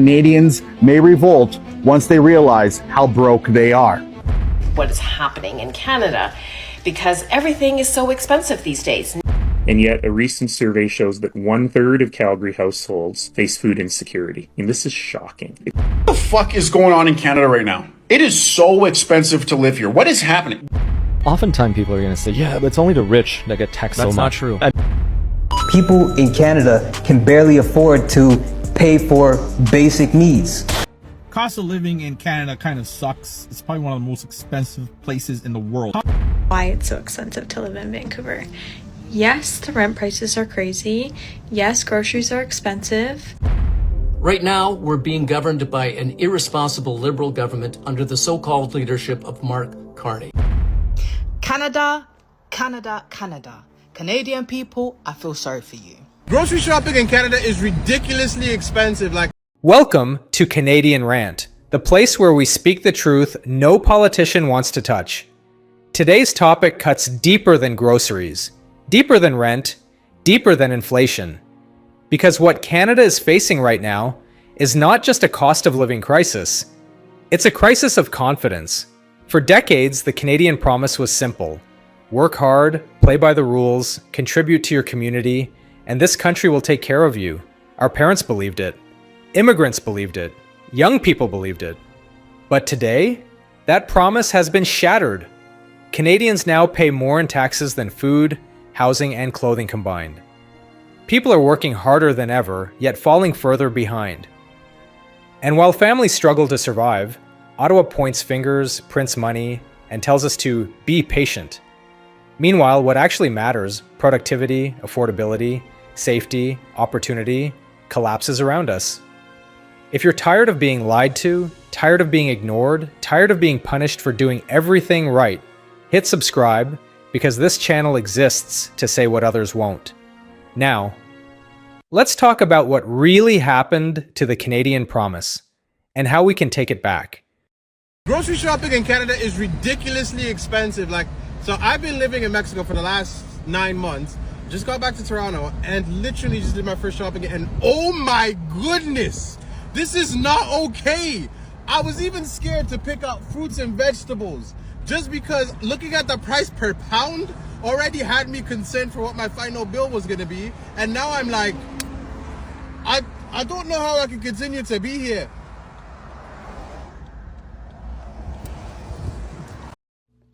Canadians may revolt once they realize how broke they are. What is happening in Canada, because everything is so expensive these days. And yet, a recent survey shows that 1/3 of Calgary households face food insecurity. And this is shocking. What the fuck is going on in Canada right now? It is so expensive to live here. What is happening? Oftentimes people are going to say, yeah, but it's only the rich that get taxed so much. That's not true. People in Canada can barely afford to pay for basic needs. Cost of living in Canada kind of sucks. It's probably one of the most expensive places in the world. Why it's so expensive to live in Vancouver. Yes, the rent prices are crazy. Yes, groceries are expensive. Right now, we're being governed by an irresponsible Liberal government under the so-called leadership of Mark Carney. Canada, Canada, Canada. Canadian people, I feel sorry for you. Grocery shopping in Canada is ridiculously expensive. Welcome to Canadian Rant, the place where we speak the truth no politician wants to touch. Today's topic cuts deeper than groceries, deeper than rent, deeper than inflation. Because what Canada is facing right now is not just a cost of living crisis, it's a crisis of confidence. For decades, the Canadian promise was simple. Work hard, play by the rules, contribute to your community, and this country will take care of you. Our parents believed it. Immigrants believed it. Young people believed it. But today, that promise has been shattered. Canadians now pay more in taxes than food, housing, and clothing combined. People are working harder than ever, yet falling further behind. And while families struggle to survive, Ottawa points fingers, prints money, and tells us to be patient. Meanwhile, what actually matters, productivity, affordability, safety, opportunity, collapses around us. If you're tired of being lied to, tired of being ignored, tired of being punished for doing everything right, hit subscribe, because this channel exists to say what others won't. Now, let's talk about what really happened to the Canadian promise and how we can take it back. Grocery shopping in Canada is ridiculously expensive. So I've been living in Mexico for the last 9 months. Just got back to Toronto and literally just did my first shopping, and oh my goodness, this is not okay. I was even scared to pick up fruits and vegetables just because looking at the price per pound already had me concerned for what my final bill was going to be. And now I'm like, I don't know how I can continue to be here.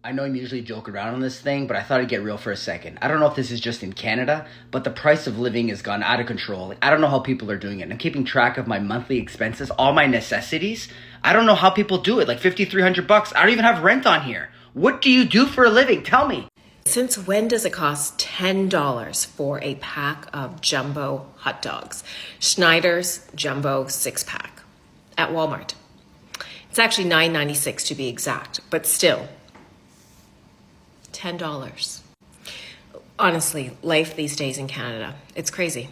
I know I'm usually joking around on this thing, but I thought I'd get real for a second. I don't know if this is just in Canada, but the price of living has gone out of control. I don't know how people are doing it. I'm keeping track of my monthly expenses, all my necessities. I don't know how people do it. $5,300. I don't even have rent on here. What do you do for a living? Tell me. Since when does it cost $10 for a pack of jumbo hot dogs? Schneider's Jumbo 6-pack at Walmart. It's actually $9.96 to be exact, but still, $10. Honestly, life these days in Canada, it's crazy.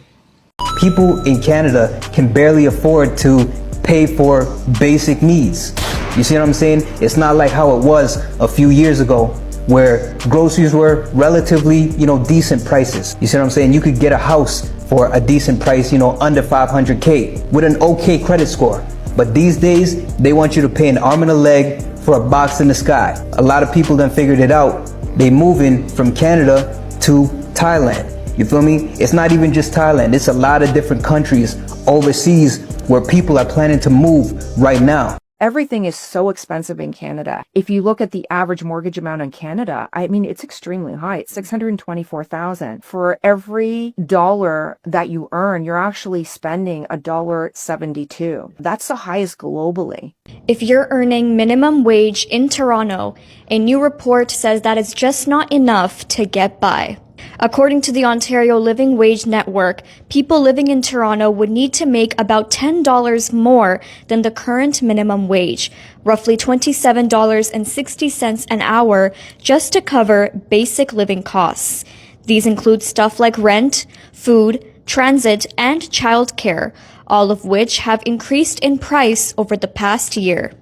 People in Canada can barely afford to pay for basic needs. You see what I'm saying? It's not like how it was a few years ago where groceries were relatively, decent prices. You see what I'm saying? You could get a house for a decent price, under $500K with an okay credit score. But these days, they want you to pay an arm and a leg for a box in the sky. A lot of people done figured it out. They moving from Canada to Thailand. You feel me? It's not even just Thailand. It's a lot of different countries overseas where people are planning to move right now. Everything is so expensive in Canada. If you look at the average mortgage amount in Canada, it's extremely high. It's $624,000. For every dollar that you earn, you're actually spending $1.72. That's the highest globally. If you're earning minimum wage in Toronto, a new report says that it's just not enough to get by. According to the Ontario Living Wage Network, people living in Toronto would need to make about $10 more than the current minimum wage, roughly $27.60 an hour, just to cover basic living costs. These include stuff like rent, food, transit, and childcare, all of which have increased in price over the past year.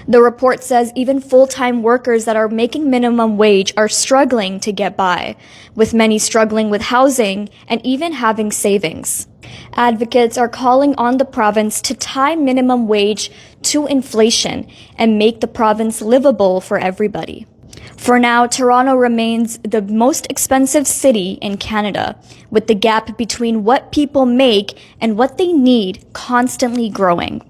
The report says even full-time workers that are making minimum wage are struggling to get by, with many struggling with housing and even having savings. Advocates are calling on the province to tie minimum wage to inflation and make the province livable for everybody. For now, Toronto remains the most expensive city in Canada, with the gap between what people make and what they need constantly growing.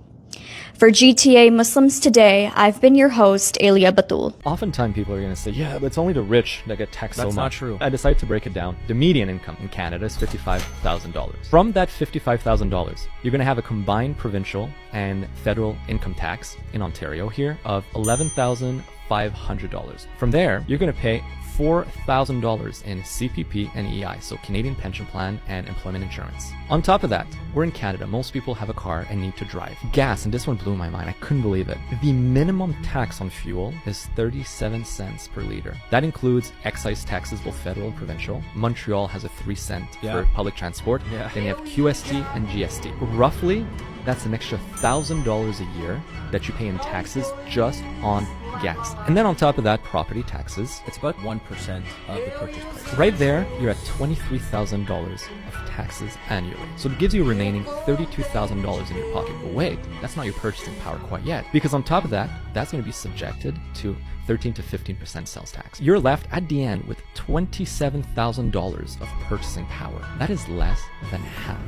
For GTA Muslims Today, I've been your host, Elia Batul. Oftentimes people are going to say, yeah, but it's only the rich that get taxed so much. That's not true. I decided to break it down. The median income in Canada is $55,000. From that $55,000, you're going to have a combined provincial and federal income tax in Ontario here of $11,500. From there, you're going to pay $4,000 in CPP and EI, so Canadian Pension Plan and Employment Insurance. On top of that, we're in Canada. Most people have a car and need to drive. Gas, and this one blew my mind. I couldn't believe it. The minimum tax on fuel is 37 cents per liter. That includes excise taxes, both federal and provincial. Montreal has a 3 cent for public transport. Then you have QST and GST. Roughly, that's an extra $1,000 a year that you pay in taxes just on gas. And then on top of that, property taxes. It's about 1% of the purchase price. Right there, you're at $23,000 of taxes annually. So it gives you a remaining $32,000 in your pocket. But wait, that's not your purchasing power quite yet. Because on top of that, that's going to be subjected to 13 to 15% sales tax. You're left at the end with $27,000 of purchasing power. That is less than half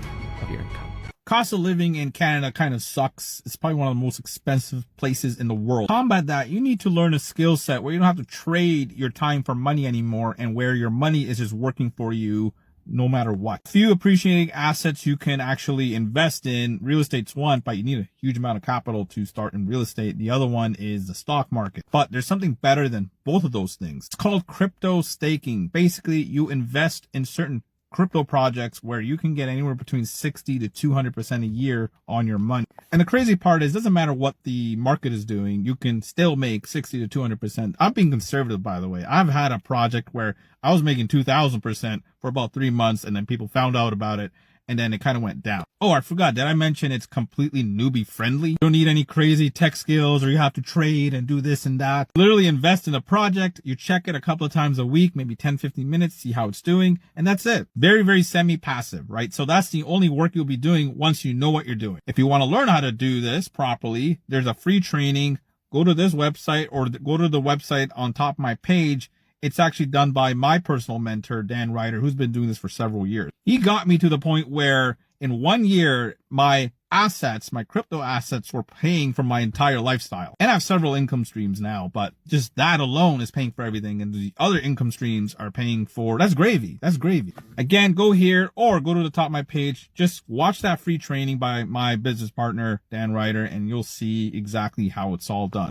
of your income. Cost of living in Canada kind of sucks. It's probably one of the most expensive places in the world. To combat that, you need to learn a skill set where you don't have to trade your time for money anymore, and where your money is just working for you no matter what. Few appreciating assets you can actually invest in. Real estate's one, but you need a huge amount of capital to start in real estate. The other one is the stock market. But there's something better than both of those things. It's called crypto staking. Basically, you invest in certain crypto projects where you can get anywhere between 60 to 200% a year on your money. And the crazy part is, it doesn't matter what the market is doing, you can still make 60 to 200%. I'm being conservative, by the way. I've had a project where I was making 2,000% for about 3 months, and then people found out about it, and then it kind of went down. Oh, I forgot. Did I mention it's completely newbie friendly? You don't need any crazy tech skills, or you have to trade and do this and that. Literally invest in a project. You check it a couple of times a week, maybe 10, 15 minutes, see how it's doing. And that's it. Very, very semi-passive, right? So that's the only work you'll be doing once you know what you're doing. If you want to learn how to do this properly, there's a free training. Go to this website, or go to the website on top of my page. It's actually done by my personal mentor, Dan Ryder, who's been doing this for several years. He got me to the point where in 1 year, my assets, my crypto assets, were paying for my entire lifestyle. And I have several income streams now, but just that alone is paying for everything. And the other income streams are paying for, that's gravy. That's gravy. Again, go here or go to the top of my page. Just watch that free training by my business partner, Dan Ryder, and you'll see exactly how it's all done.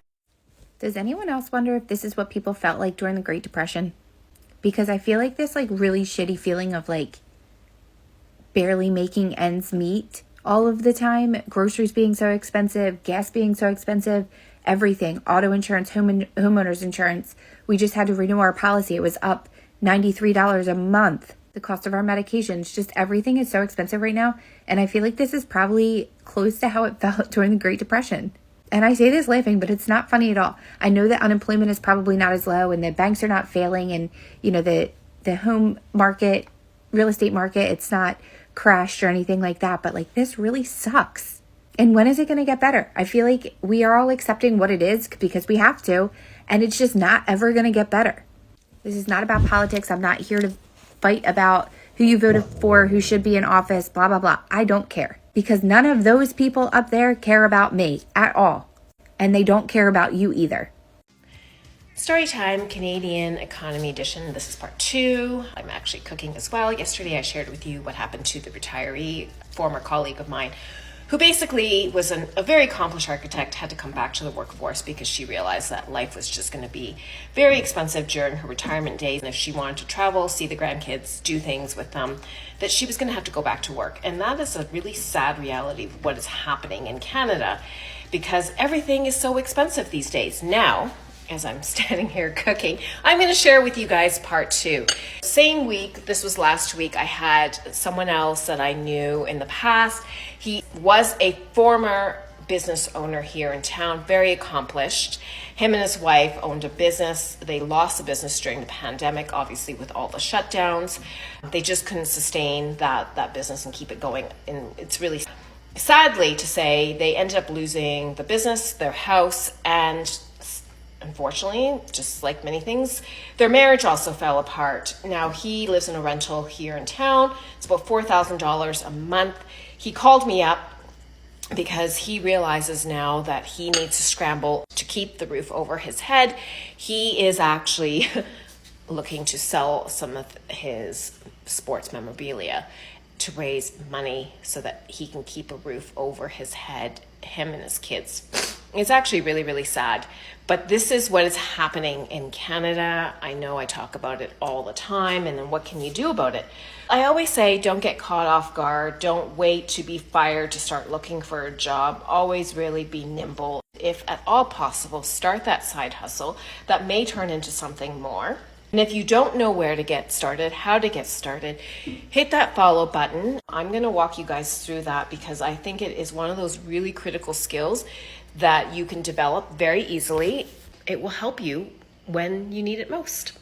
Does anyone else wonder if this is what people felt like during the Great Depression? Because I feel like this really shitty feeling of barely making ends meet all of the time. Groceries being so expensive, gas being so expensive, everything. Auto insurance, homeowners insurance. We just had to renew our policy. It was up $93 a month. The cost of our medications, just everything is so expensive right now. And I feel like this is probably close to how it felt during the Great Depression. And I say this laughing, but it's not funny at all. I know that unemployment is probably not as low, and the banks are not failing, and the home market, real estate market, it's not crashed or anything like that. But this really sucks. And when is it going to get better? I feel like we are all accepting what it is because we have to, and it's just not ever going to get better. This is not about politics. I'm not here to fight about who you voted for, who should be in office, blah, blah, blah. I don't care. Because none of those people up there care about me at all. And they don't care about you either. Storytime Canadian Economy Edition. This is part 2. I'm actually cooking as well. Yesterday I shared with you what happened to the retiree, former colleague of mine, who basically was a very accomplished architect, had to come back to the workforce because she realized that life was just going to be very expensive during her retirement days. And if she wanted to travel, see the grandkids, do things with them, that she was going to have to go back to work. And that is a really sad reality of what is happening in Canada, because everything is so expensive these days. Now, as I'm standing here cooking, I'm going to share with you guys part 2. Same week, this was last week, I had someone else that I knew in the past. He was a former business owner here in town, very accomplished. Him and his wife owned a business. They lost the business during the pandemic, obviously with all the shutdowns. They just couldn't sustain that business and keep it going. And it's really sadly to say they ended up losing the business, their house, and unfortunately, just like many things, their marriage also fell apart. Now he lives in a rental here in town. It's about $4,000 a month. He called me up because he realizes now that he needs to scramble to keep the roof over his head. He is actually looking to sell some of his sports memorabilia to raise money so that he can keep a roof over his head, him and his kids. It's actually really, really sad. But this is what is happening in Canada. I know I talk about it all the time, and then what can you do about it? I always say don't get caught off guard. Don't wait to be fired to start looking for a job. Always really be nimble. If at all possible, start that side hustle that may turn into something more. And if you don't know where to get started, how to get started, hit that follow button. I'm going to walk you guys through that because I think it is one of those really critical skills that you can develop very easily. It will help you when you need it most.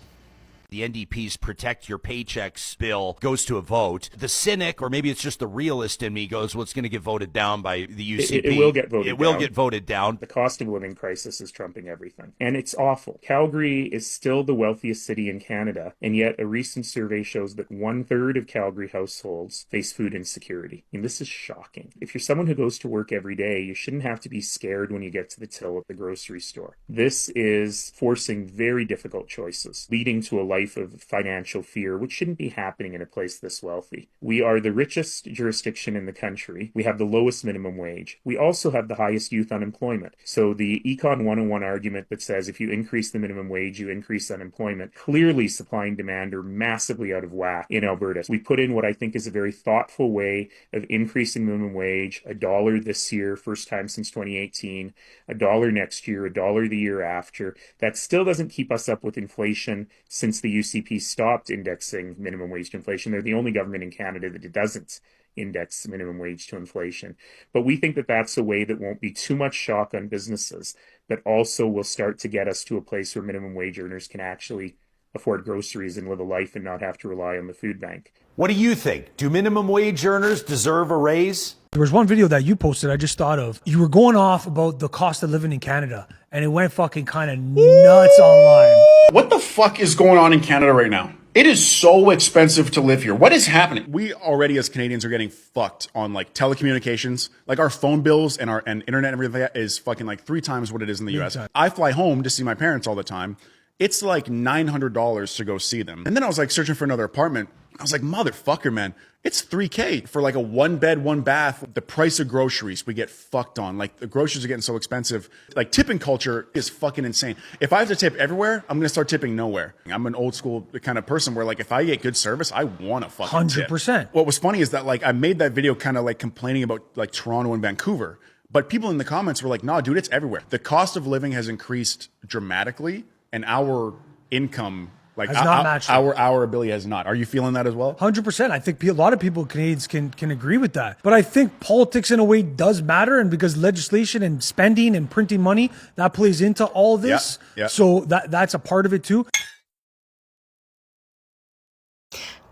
The NDP's Protect Your Paychecks bill goes to a vote. The cynic, or maybe it's just the realist in me, goes, well, it's going to get voted down by the UCP. It will get voted down. It will get voted down. The cost of living crisis is trumping everything. And it's awful. Calgary is still the wealthiest city in Canada, and yet a recent survey shows that 1/3 of Calgary households face food insecurity. And this is shocking. If you're someone who goes to work every day, you shouldn't have to be scared when you get to the till at the grocery store. This is forcing very difficult choices, leading to a life of financial fear, which shouldn't be happening in a place this wealthy. We are the richest jurisdiction in the country. We have the lowest minimum wage. We also have the highest youth unemployment. So the Econ 101 argument that says if you increase the minimum wage, you increase unemployment, clearly supply and demand are massively out of whack in Alberta. We put in what I think is a very thoughtful way of increasing minimum wage, $1 this year, first time since 2018, $1 next year, $1 the year after. That still doesn't keep us up with inflation since the UCP stopped indexing minimum wage to inflation. They're the only government in Canada that doesn't index minimum wage to inflation. But we think that that's a way that won't be too much shock on businesses, but also will start to get us to a place where minimum wage earners can actually afford groceries and live a life and not have to rely on the food bank. What do you think? Do minimum wage earners deserve a raise? There was one video that you posted I just thought of. You were going off about the cost of living in Canada, and it went fucking kind of nuts online. What the fuck is going on in Canada right now? It is so expensive to live here. What is happening? We already as Canadians are getting fucked on like telecommunications. Like our phone bills and our internet and everything is fucking like 3 times what it is in the US. I fly home to see my parents all the time. It's like $900 to go see them. And then I was like searching for another apartment. I was like, motherfucker, man, it's $3,000 for like a 1-bed, 1-bath. The price of groceries we get fucked on. Like the groceries are getting so expensive. Like tipping culture is fucking insane. If I have to tip everywhere, I'm going to start tipping nowhere. I'm an old school kind of person where like if I get good service, I want to fucking 100%. tip. What was funny is that like I made that video kind of like complaining about like Toronto and Vancouver. But people in the comments were like, nah, dude, it's everywhere. The cost of living has increased dramatically and our income like has not matched our ability has not. Are you feeling that as well? 100%. I think a lot of people, Canadians, can agree with that. But I think politics in a way does matter, and because legislation and spending and printing money, that plays into all this. Yeah. So that's a part of it too.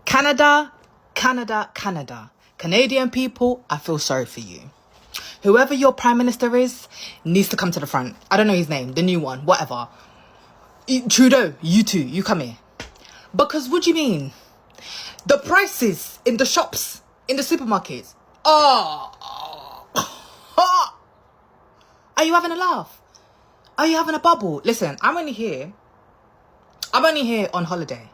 Canada, Canada, Canada. Canadian people, I feel sorry for you. Whoever your prime minister is needs to come to the front. I don't know his name, the new one, whatever. Trudeau, you too, you come here. Because what do you mean? The prices in the shops, in the supermarkets. Oh. Are you having a laugh? Are you having a bubble? Listen, I'm only here on holiday.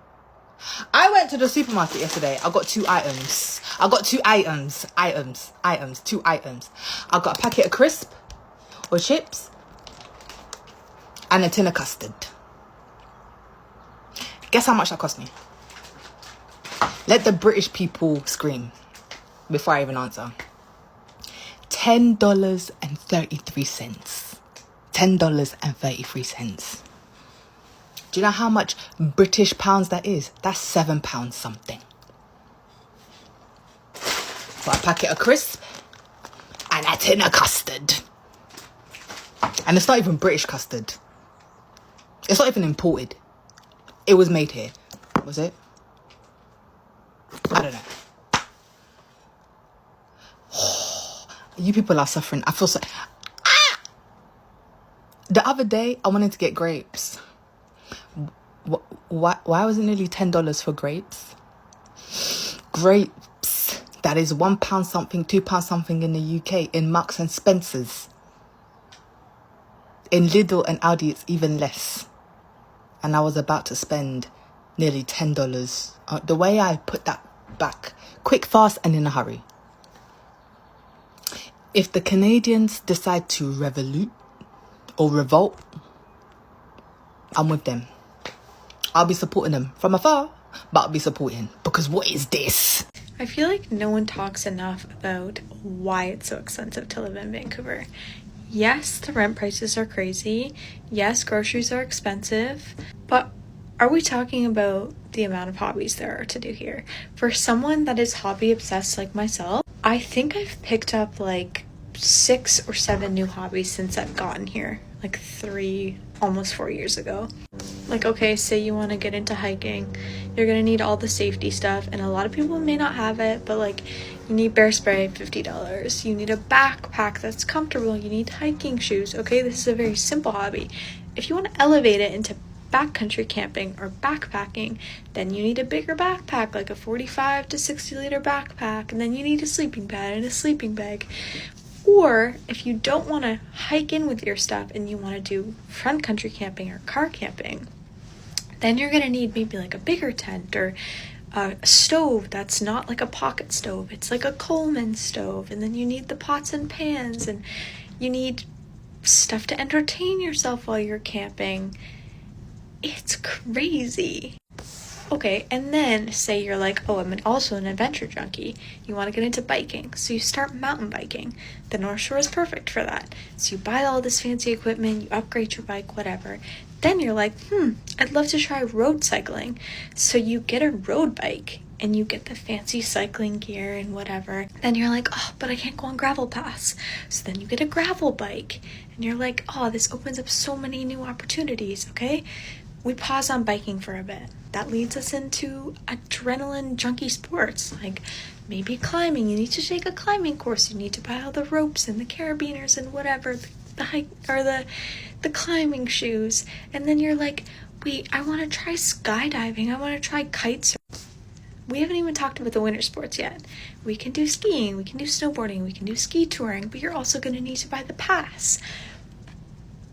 I went to the supermarket yesterday. I got 2 items. I got 2 items. 2 items. I got a packet of crisp or chips and a tin of custard. Guess how much that cost me? Let the British people scream before I even answer. $10.33. $10.33. Do you know how much British pounds that is? That's £7 something. For a packet of crisp and a tin of custard. And it's not even British custard. It's not even imported. It was made here. Was it? I don't know. You people are suffering. I feel so... The other day, I wanted to get grapes. Why was it nearly $10 for grapes? Grapes. That is £1 something, £2 something in the UK. In Marks and Spencer's. In Lidl and Aldi, it's even less. And I was about to spend nearly $10. The way I put that back, quick, fast, and in a hurry. If the Canadians decide to revolute or revolt, I'm with them. I'll be supporting them from afar, but I'll be supporting. Because what is this? I feel like no one talks enough about why it's so expensive to live in Vancouver. Yes, the rent prices are crazy. Yes, groceries are expensive. But are we talking about the amount of hobbies there are to do here? For someone that is hobby obsessed like myself, I think I've picked up like 6 or 7 new hobbies since I've gotten here. Like 3, almost 4 years ago. Like, okay, say you want to get into hiking. You're going to need all the safety stuff. And a lot of people may not have it, but like you need bear spray, $50. You need a backpack that's comfortable. You need hiking shoes. Okay, this is a very simple hobby. If you want to elevate it into backcountry camping or backpacking, then you need a bigger backpack, like a 45 to 60 liter backpack. And then you need a sleeping pad and a sleeping bag. Or if you don't want to hike in with your stuff and you want to do front country camping or car camping, then you're going to need maybe like a bigger tent or a stove that's not like a pocket stove. It's like a Coleman stove. And then you need the pots and pans, and you need stuff to entertain yourself while you're camping. It's crazy. Okay, and then say you're like, oh, I'm also an adventure junkie. You want to get into biking, so you start mountain biking. The North Shore is perfect for that. So you buy all this fancy equipment, you upgrade your bike, whatever. Then you're like, I'd love to try road cycling. So you get a road bike, and you get the fancy cycling gear and whatever. Then you're like, oh, but I can't go on gravel paths. So then you get a gravel bike, and you're like, oh, this opens up so many new opportunities, okay? We pause on biking for a bit. That leads us into adrenaline junkie sports, like maybe climbing. You need to take a climbing course. You need to buy all the ropes and the carabiners and whatever, the hike or the climbing shoes. And then you're like, wait, I want to try skydiving. I want to try kite surfing. We haven't even talked about the winter sports yet. We can do skiing, we can do snowboarding, we can do ski touring, but you're also going to need to buy the pass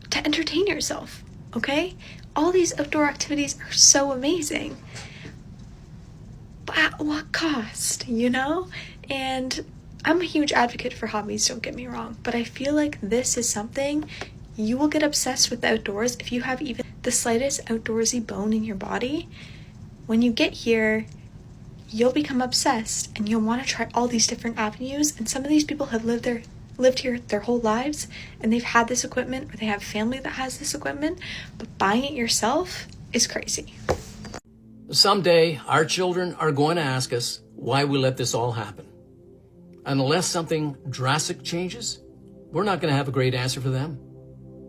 to entertain yourself, okay? All these outdoor activities are so amazing. But at what cost, you know? And I'm a huge advocate for hobbies, don't get me wrong, but I feel like this is something you will get obsessed with the outdoors if you have even the slightest outdoorsy bone in your body. When you get here, you'll become obsessed and you'll want to try all these different avenues. And some of these people have lived here their whole lives, and they've had this equipment, or they have family that has this equipment, but buying it yourself is crazy. Someday, our children are going to ask us why we let this all happen. And unless something drastic changes, we're not going to have a great answer for them.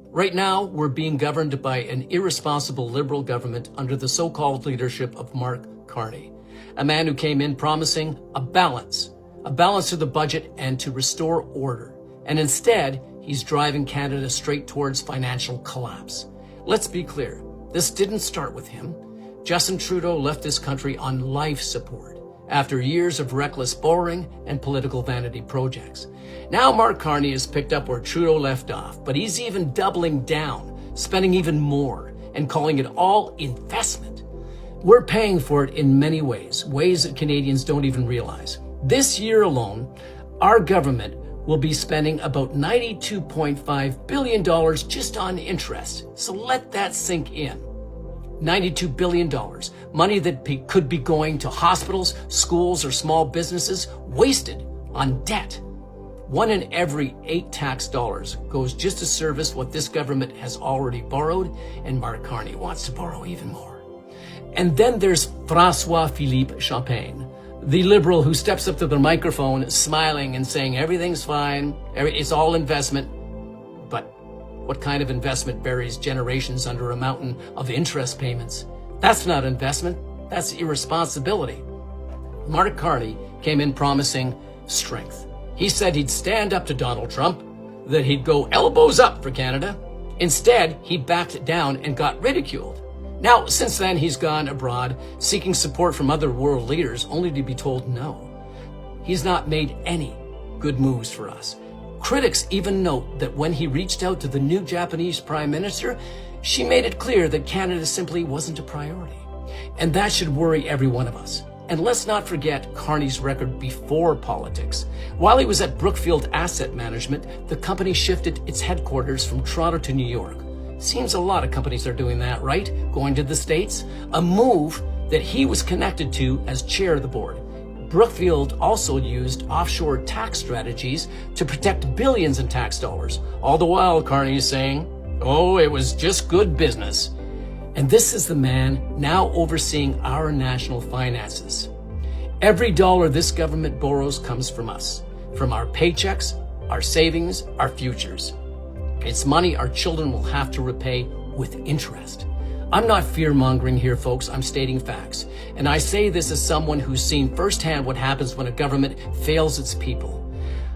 Right now, we're being governed by an irresponsible Liberal government under the so-called leadership of Mark Carney, a man who came in promising a balance to the budget and to restore order. And instead, he's driving Canada straight towards financial collapse. Let's be clear, this didn't start with him. Justin Trudeau left this country on life support after years of reckless borrowing and political vanity projects. Now Mark Carney has picked up where Trudeau left off, but he's even doubling down, spending even more, and calling it all investment. We're paying for it in many ways that Canadians don't even realize. This year alone, our government will be spending about $92.5 billion just on interest. So let that sink in. $92 billion, money that could be going to hospitals, schools, or small businesses, wasted on debt. 1 in every 8 tax dollars goes just to service what this government has already borrowed, and Mark Carney wants to borrow even more. And then there's François-Philippe Champagne, the Liberal who steps up to the microphone smiling and saying everything's fine, it's all investment. But What kind of investment buries generations under a mountain of interest payments? That's not investment, that's irresponsibility. Mark Carney came in promising strength. He said he'd stand up to Donald Trump, that he'd go elbows up for Canada. Instead, he backed down and got ridiculed. Now, since then, he's gone abroad, seeking support from other world leaders, only to be told no. He's not made any good moves for us. Critics even note that when he reached out to the new Japanese Prime Minister, she made it clear that Canada simply wasn't a priority. And that should worry every one of us. And let's not forget Carney's record before politics. While he was at Brookfield Asset Management, the company shifted its headquarters from Toronto to New York. Seems a lot of companies are doing that, right? Going to the States? A move that he was connected to as chair of the board. Brookfield also used offshore tax strategies to protect billions in tax dollars. All the while, Carney is saying, oh, it was just good business. And this is the man now overseeing our national finances. Every dollar this government borrows comes from us, from our paychecks, our savings, our futures. It's money our children will have to repay with interest. I'm not fear-mongering here, folks. I'm stating facts. And I say this as someone who's seen firsthand what happens when a government fails its people.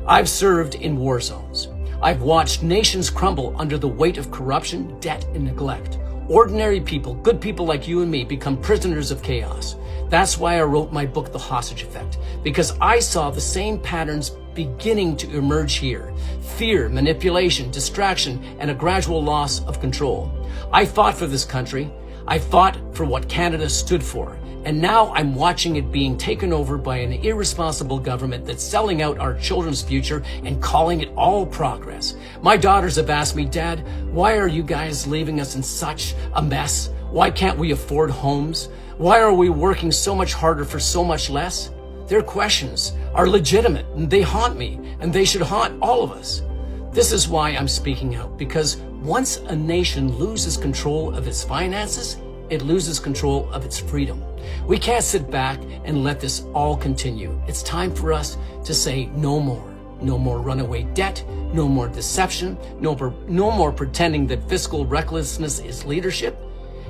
I've served in war zones. I've watched nations crumble under the weight of corruption, debt, and neglect. Ordinary people, good people like you and me, become prisoners of chaos. That's why I wrote my book, The Hostage Effect, because I saw the same patterns beginning to emerge here. Fear, manipulation, distraction, and a gradual loss of control. I fought for this country. I fought for what Canada stood for. And now I'm watching it being taken over by an irresponsible government that's selling out our children's future and calling it all progress. My daughters have asked me, Dad, why are you guys leaving us in such a mess? Why can't we afford homes? Why are we working so much harder for so much less? Their questions are legitimate and they haunt me, and they should haunt all of us. This is why I'm speaking out, because once a nation loses control of its finances, it loses control of its freedom. We can't sit back and let this all continue. It's time for us to say no more. No more runaway debt, no more deception, no more pretending that fiscal recklessness is leadership.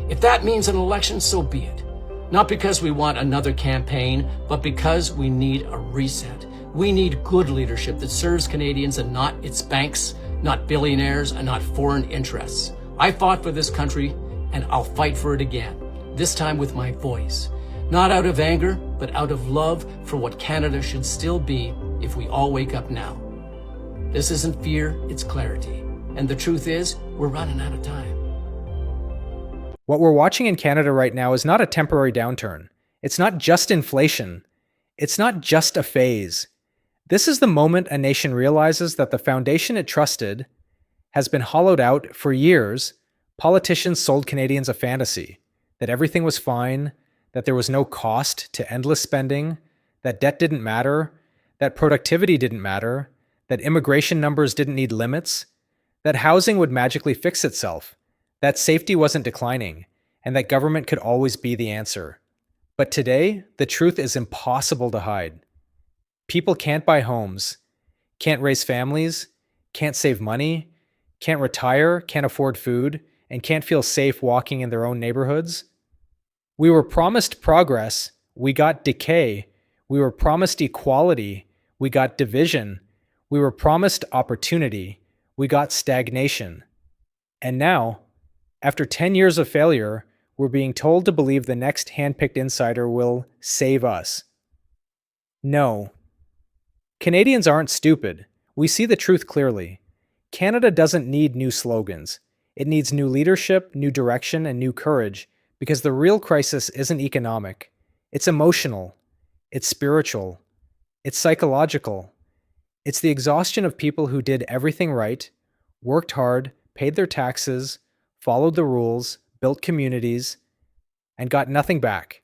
If that means an election, so be it. Not because we want another campaign, but because we need a reset. We need good leadership that serves Canadians and not its banks, not billionaires, and not foreign interests. I fought for this country, and I'll fight for it again, this time with my voice. Not out of anger, but out of love for what Canada should still be if we all wake up now. This isn't fear, it's clarity. And the truth is, we're running out of time. What we're watching in Canada right now is not a temporary downturn. It's not just inflation. It's not just a phase. This is the moment a nation realizes that the foundation it trusted has been hollowed out. For years. Politicians sold Canadians a fantasy that everything was fine, that there was no cost to endless spending, that debt didn't matter, that productivity didn't matter, that immigration numbers didn't need limits, that housing would magically fix itself, that safety wasn't declining, and that government could always be the answer. But today, the truth is impossible to hide. People can't buy homes, can't raise families, can't save money, can't retire, can't afford food, and can't feel safe walking in their own neighborhoods. We were promised progress, we got decay. We were promised equality, we got division. We were promised opportunity, we got stagnation. And now, after 10 years of failure, we're being told to believe the next handpicked insider will save us. No. Canadians aren't stupid. We see the truth clearly. Canada doesn't need new slogans. It needs new leadership, new direction, and new courage, because the real crisis isn't economic. It's emotional. It's spiritual. It's psychological. It's the exhaustion of people who did everything right, worked hard, paid their taxes, followed the rules, built communities, and got nothing back.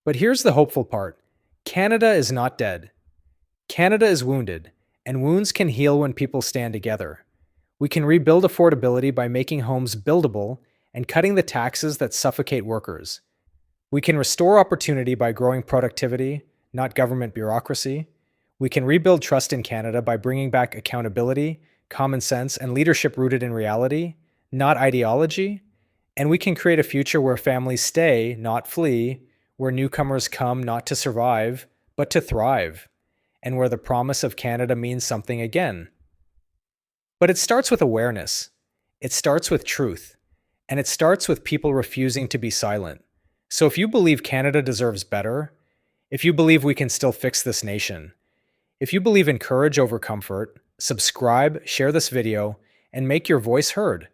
But here's the hopeful part. Canada is not dead. Canada is wounded, and wounds can heal when people stand together. We can rebuild affordability by making homes buildable and cutting the taxes that suffocate workers. We can restore opportunity by growing productivity, not government bureaucracy. We can rebuild trust in Canada by bringing back accountability, common sense, and leadership rooted in reality, not ideology, and we can create a future where families stay, not flee, where newcomers come not to survive, but to thrive, and where the promise of Canada means something again. But it starts with awareness. It starts with truth. And it starts with people refusing to be silent. So if you believe Canada deserves better, if you believe we can still fix this nation, if you believe in courage over comfort, subscribe, share this video, and make your voice heard.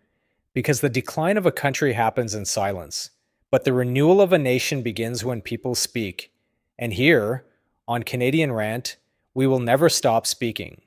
Because the decline of a country happens in silence, but the renewal of a nation begins when people speak. And here, on Canadian Rant, we will never stop speaking.